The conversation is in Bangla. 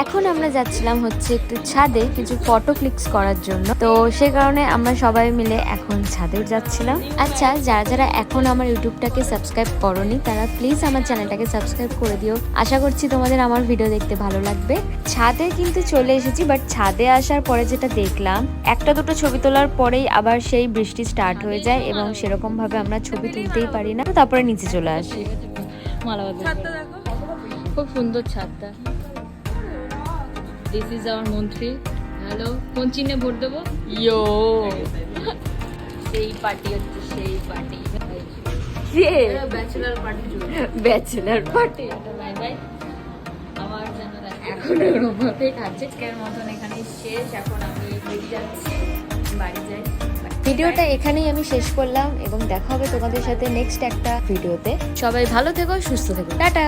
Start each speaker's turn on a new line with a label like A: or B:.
A: এখন আমরা যাচ্ছিলাম হচ্ছে একটু ছাদে কিছু ফটো ক্লিকস করার জন্য, তো সে কারণে আমরা সবাই মিলে এখন ছাদে যাচ্ছিলাম। আচ্ছা, যারা যারা এখন আমার ইউটিউবটাকে সাবস্ক্রাইব করোনি তারা প্লিজ আমার চ্যানেলটাকে সাবস্ক্রাইব করে দিও। আশা করছি তোমাদের আমার ভিডিও দেখতে ভালো লাগবে। ছাদে কিন্তু চলে এসেছি, বাট ছাদে আসার পরে যেটা দেখলাম, একটা দুটো ছবি তোলার পরেই আবার সেই বৃষ্টি স্টার্ট হয়ে যায় এবং সেরকম ভাবে আমরা ছবি তুলতেই পারি না, তারপরে নিচে চলে আসি। খুব সুন্দর ছাদটা। দিস ইজ আওয়ার মন্ত্রী। হ্যালো, কোন চিহ্নে ভোট দেবো? ইয়ো, সেই পার্টি হচ্ছে, সেই party. Bachelor party, bachelor party. Bye bye. আমার জানা এখন ওরকমভাবেই থাকছে। আজকের মতন এখানেই শেষ। এখন আমি বেরিয়ে যাচ্ছি, বাড়ি যাই। ভিডিওটা এখানেই আমি শেষ করলাম এবং দেখা হবে তোমাদের সাথে নেক্সট একটা ভিডিওতে। সবাই ভালো থেকো, সুস্থ থেকো, টাটা।